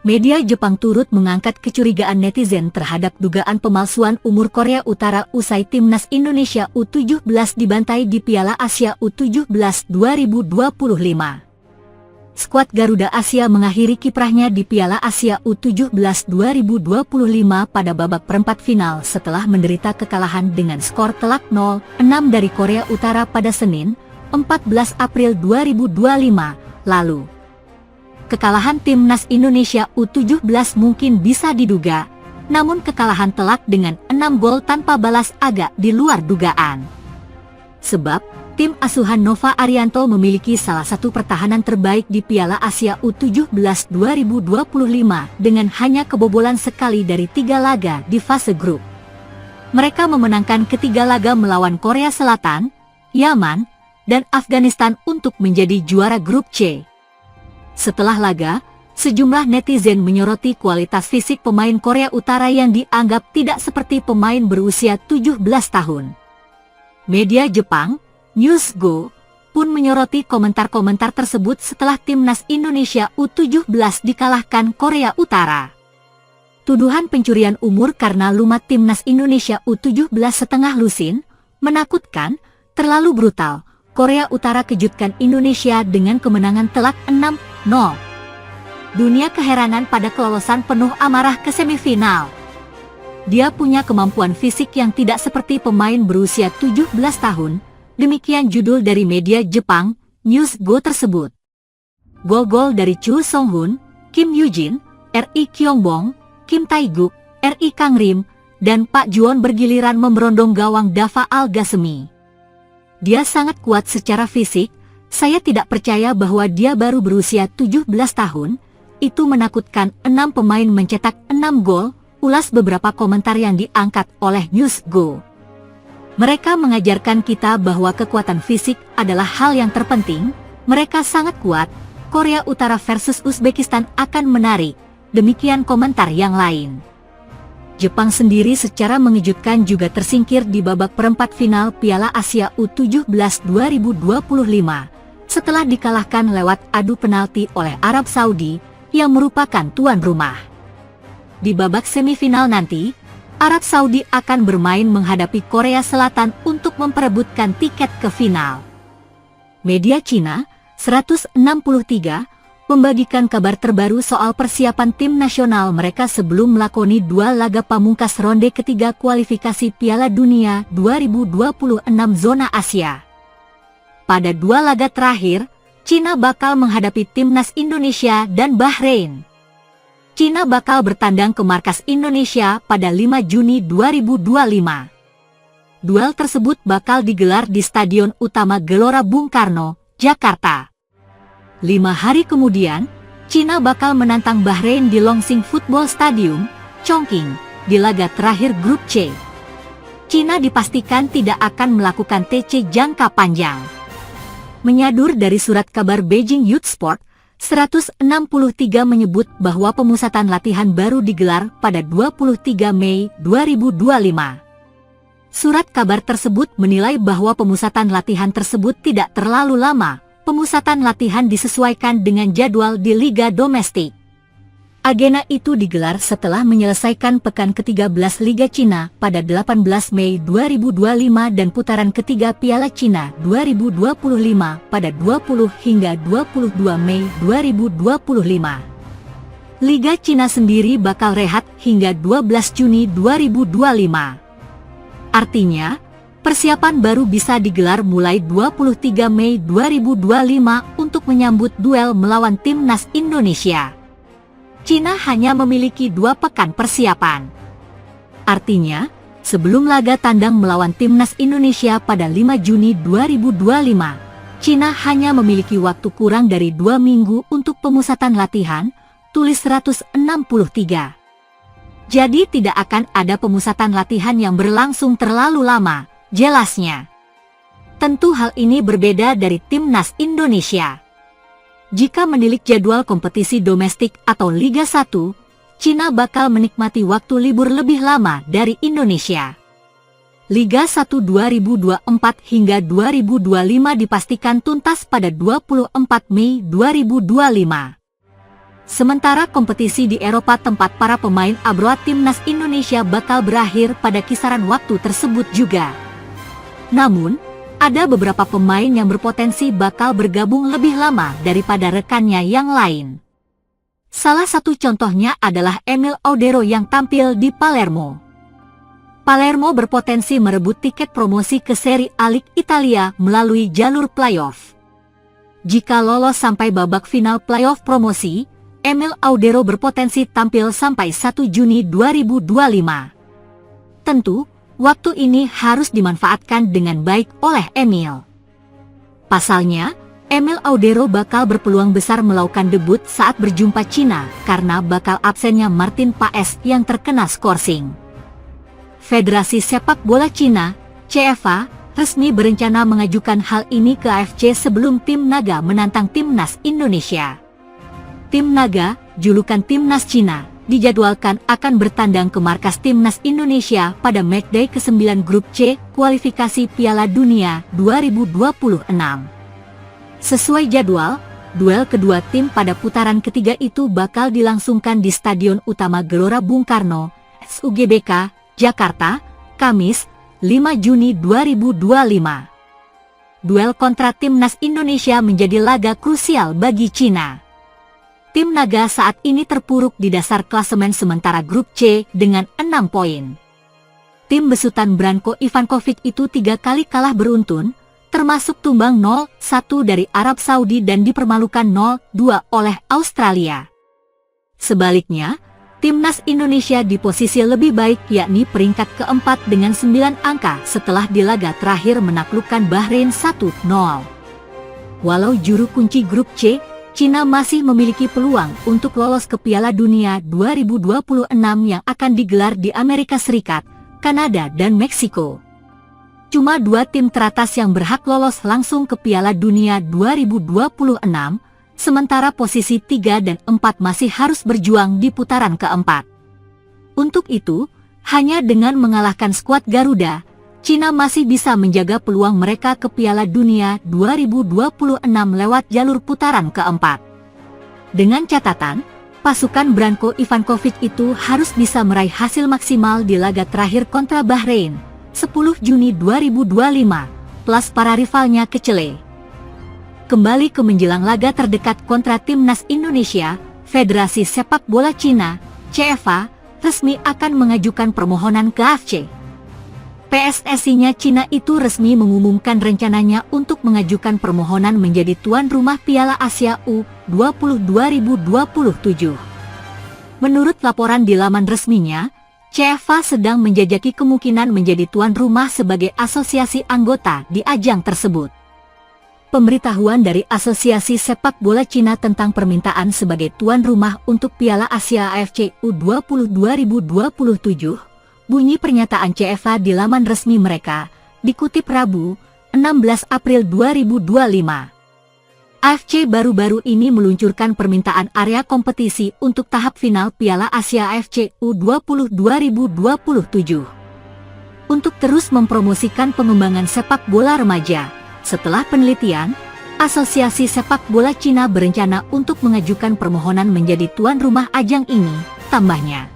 Media Jepang turut mengangkat kecurigaan netizen terhadap dugaan pemalsuan umur Korea Utara usai timnas Indonesia U17 dibantai di Piala Asia U17 2025. Skuad Garuda Asia mengakhiri kiprahnya di Piala Asia U17 2025 pada babak perempat final setelah menderita kekalahan dengan skor telak 0-6 dari Korea Utara pada Senin, 14 April 2025 lalu. Kekalahan timnas Indonesia U17 mungkin bisa diduga, namun kekalahan telak dengan 6 gol tanpa balas agak di luar dugaan. Sebab, tim asuhan Nova Arianto memiliki salah satu pertahanan terbaik di Piala Asia U17 2025 dengan hanya kebobolan sekali dari 3 laga di fase grup. Mereka memenangkan ketiga laga melawan Korea Selatan, Yaman, dan Afghanistan untuk menjadi juara grup C. Setelah laga, sejumlah netizen menyoroti kualitas fisik pemain Korea Utara yang dianggap tidak seperti pemain berusia 17 tahun. Media Jepang, Newsgo, pun menyoroti komentar-komentar tersebut setelah timnas Indonesia U17 dikalahkan Korea Utara. Tuduhan pencurian umur karena lumat timnas Indonesia U17 setengah lusin, menakutkan, terlalu brutal. Korea Utara kejutkan Indonesia dengan kemenangan telak 6-0. Dunia keheranan pada kelolosan penuh amarah ke semifinal. Dia punya kemampuan fisik yang tidak seperti pemain berusia 17 tahun, demikian judul dari media Jepang, Newsgo tersebut. Gol-gol dari Chu Song-hun, Kim Yoo-jin, Ri Kyongbong, Kim Tae-guk, Ri Kang-rim, dan Pak Juwon bergiliran memberondong gawang Dava Al-Ghasemi. Dia sangat kuat secara fisik, saya tidak percaya bahwa dia baru berusia 17 tahun, itu menakutkan. 6 pemain mencetak 6 gol, ulas beberapa komentar yang diangkat oleh Newsgo. Mereka mengajarkan kita bahwa kekuatan fisik adalah hal yang terpenting, mereka sangat kuat, Korea Utara versus Uzbekistan akan menarik, demikian komentar yang lain. Jepang sendiri secara mengejutkan juga tersingkir di babak perempat final Piala Asia U17 2025 setelah dikalahkan lewat adu penalti oleh Arab Saudi yang merupakan tuan rumah. Di babak semifinal nanti, Arab Saudi akan bermain menghadapi Korea Selatan untuk memperebutkan tiket ke final. Media Cina, 163, membagikan kabar terbaru soal persiapan tim nasional mereka sebelum melakoni 2 laga pamungkas ronde ketiga kualifikasi Piala Dunia 2026 zona Asia. Pada 2 laga terakhir, Cina bakal menghadapi timnas Indonesia dan Bahrain. Cina bakal bertandang ke markas Indonesia pada 5 Juni 2025. Duel tersebut bakal digelar di Stadion Utama Gelora Bung Karno, Jakarta. 5 hari kemudian, Cina bakal menantang Bahrain di Longsing Football Stadium, Chongqing, di laga terakhir grup C. Cina dipastikan tidak akan melakukan TC jangka panjang. Menyadur dari surat kabar Beijing Youth Sport, 163 menyebut bahwa pemusatan latihan baru digelar pada 23 Mei 2025. Surat kabar tersebut menilai bahwa pemusatan latihan tersebut tidak terlalu lama. Pemusatan latihan disesuaikan dengan jadwal di Liga Domestik. Agenda itu digelar setelah menyelesaikan pekan ke-13 Liga Cina pada 18 Mei 2025 dan putaran ketiga Piala Cina 2025 pada 20 hingga 22 Mei 2025. Liga Cina sendiri bakal rehat hingga 12 Juni 2025. Artinya, persiapan baru bisa digelar mulai 23 Mei 2025 untuk menyambut duel melawan timnas Indonesia. Cina hanya memiliki 2 pekan persiapan. Artinya, sebelum laga tandang melawan timnas Indonesia pada 5 Juni 2025, Cina hanya memiliki waktu kurang dari 2 minggu untuk pemusatan latihan, tulis 163. Jadi tidak akan ada pemusatan latihan yang berlangsung terlalu lama. Jelasnya, tentu hal ini berbeda dari timnas Indonesia. Jika menilik jadwal kompetisi domestik atau Liga 1, Cina bakal menikmati waktu libur lebih lama dari Indonesia. Liga 1 2024 hingga 2025 dipastikan tuntas pada 24 Mei 2025. Sementara kompetisi di Eropa tempat para pemain abroad timnas Indonesia bakal berakhir pada kisaran waktu tersebut juga. Namun, ada beberapa pemain yang berpotensi bakal bergabung lebih lama daripada rekannya yang lain. Salah satu contohnya adalah Emil Audero yang tampil di Palermo. Palermo berpotensi merebut tiket promosi ke Serie A Liga Italia melalui jalur playoff. Jika lolos sampai babak final playoff promosi, Emil Audero berpotensi tampil sampai 1 Juni 2025. Tentu, waktu ini harus dimanfaatkan dengan baik oleh Emil. Pasalnya, Emil Audero bakal berpeluang besar melakukan debut saat berjumpa Cina karena bakal absennya Martin Paes yang terkena skorsing. Federasi Sepak Bola Cina, CFA, resmi berencana mengajukan hal ini ke AFC sebelum tim Naga menantang timnas Indonesia. Tim Naga, julukan timnas Cina, dijadwalkan akan bertandang ke markas timnas Indonesia pada matchday ke-9 grup C kualifikasi Piala Dunia 2026. Sesuai jadwal, duel kedua tim pada putaran ketiga itu bakal dilangsungkan di Stadion Utama Gelora Bung Karno, SUGBK, Jakarta, Kamis, 5 Juni 2025. Duel kontra timnas Indonesia menjadi laga krusial bagi Cina. Tim Naga saat ini terpuruk di dasar klasemen sementara grup C dengan 6 poin. Tim besutan Branko Ivankovic itu 3 kali kalah beruntun, termasuk tumbang 0-1 dari Arab Saudi dan dipermalukan 0-2 oleh Australia. Sebaliknya, timnas Indonesia di posisi lebih baik yakni peringkat keempat dengan 9 angka setelah di laga terakhir menaklukkan Bahrain 1-0. Walau juru kunci grup C, Cina masih memiliki peluang untuk lolos ke Piala Dunia 2026 yang akan digelar di Amerika Serikat, Kanada dan Meksiko. Cuma 2 tim teratas yang berhak lolos langsung ke Piala Dunia 2026, sementara posisi 3 dan 4 masih harus berjuang di putaran keempat. Untuk itu, hanya dengan mengalahkan skuad Garuda, Cina masih bisa menjaga peluang mereka ke Piala Dunia 2026 lewat jalur putaran keempat. Dengan catatan, pasukan Branko Ivankovic itu harus bisa meraih hasil maksimal di laga terakhir kontra Bahrain, 10 Juni 2025, plus para rivalnya kecele. Kembali ke menjelang laga terdekat kontra timnas Indonesia, Federasi Sepak Bola Cina, CFA, resmi akan mengajukan permohonan ke AFC. PSSI-nya Cina itu resmi mengumumkan rencananya untuk mengajukan permohonan menjadi tuan rumah Piala Asia U20 2027. Menurut laporan di laman resminya, CFA sedang menjajaki kemungkinan menjadi tuan rumah sebagai asosiasi anggota di ajang tersebut. Pemberitahuan dari Asosiasi Sepak Bola Cina tentang permintaan sebagai tuan rumah untuk Piala Asia AFC U20 2027 bunyi pernyataan CFA di laman resmi mereka, dikutip Rabu, 16 April 2025. AFC baru-baru ini meluncurkan permintaan area kompetisi untuk tahap final Piala Asia AFC U20 2027. Untuk terus mempromosikan pengembangan sepak bola remaja, setelah penelitian, Asosiasi Sepak Bola Cina berencana untuk mengajukan permohonan menjadi tuan rumah ajang ini, tambahnya.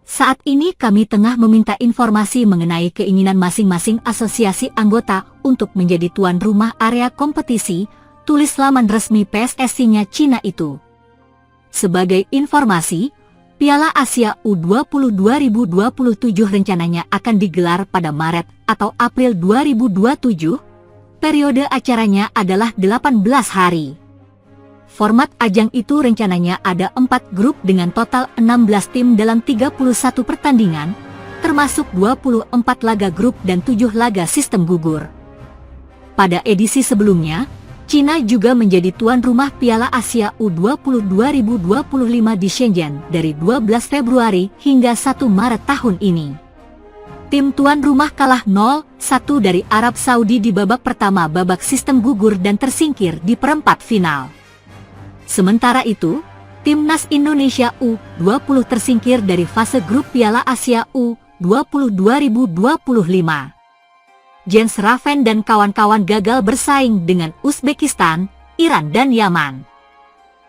Saat ini kami tengah meminta informasi mengenai keinginan masing-masing asosiasi anggota untuk menjadi tuan rumah area kompetisi, tulis laman resmi PSSI-nya Cina itu. Sebagai informasi, Piala Asia U20 2027 rencananya akan digelar pada Maret atau April 2027. Periode acaranya adalah 18 hari. Format ajang itu rencananya ada 4 grup dengan total 16 tim dalam 31 pertandingan, termasuk 24 laga grup dan 7 laga sistem gugur. Pada edisi sebelumnya, Cina juga menjadi tuan rumah Piala Asia U20 2025 di Shenzhen dari 12 Februari hingga 1 Maret tahun ini. Tim tuan rumah kalah 0-1 dari Arab Saudi di babak pertama babak sistem gugur dan tersingkir di perempat final. Sementara itu, timnas Indonesia U20 tersingkir dari fase grup Piala Asia U20 2025. Jens Raven dan kawan-kawan gagal bersaing dengan Uzbekistan, Iran dan Yaman.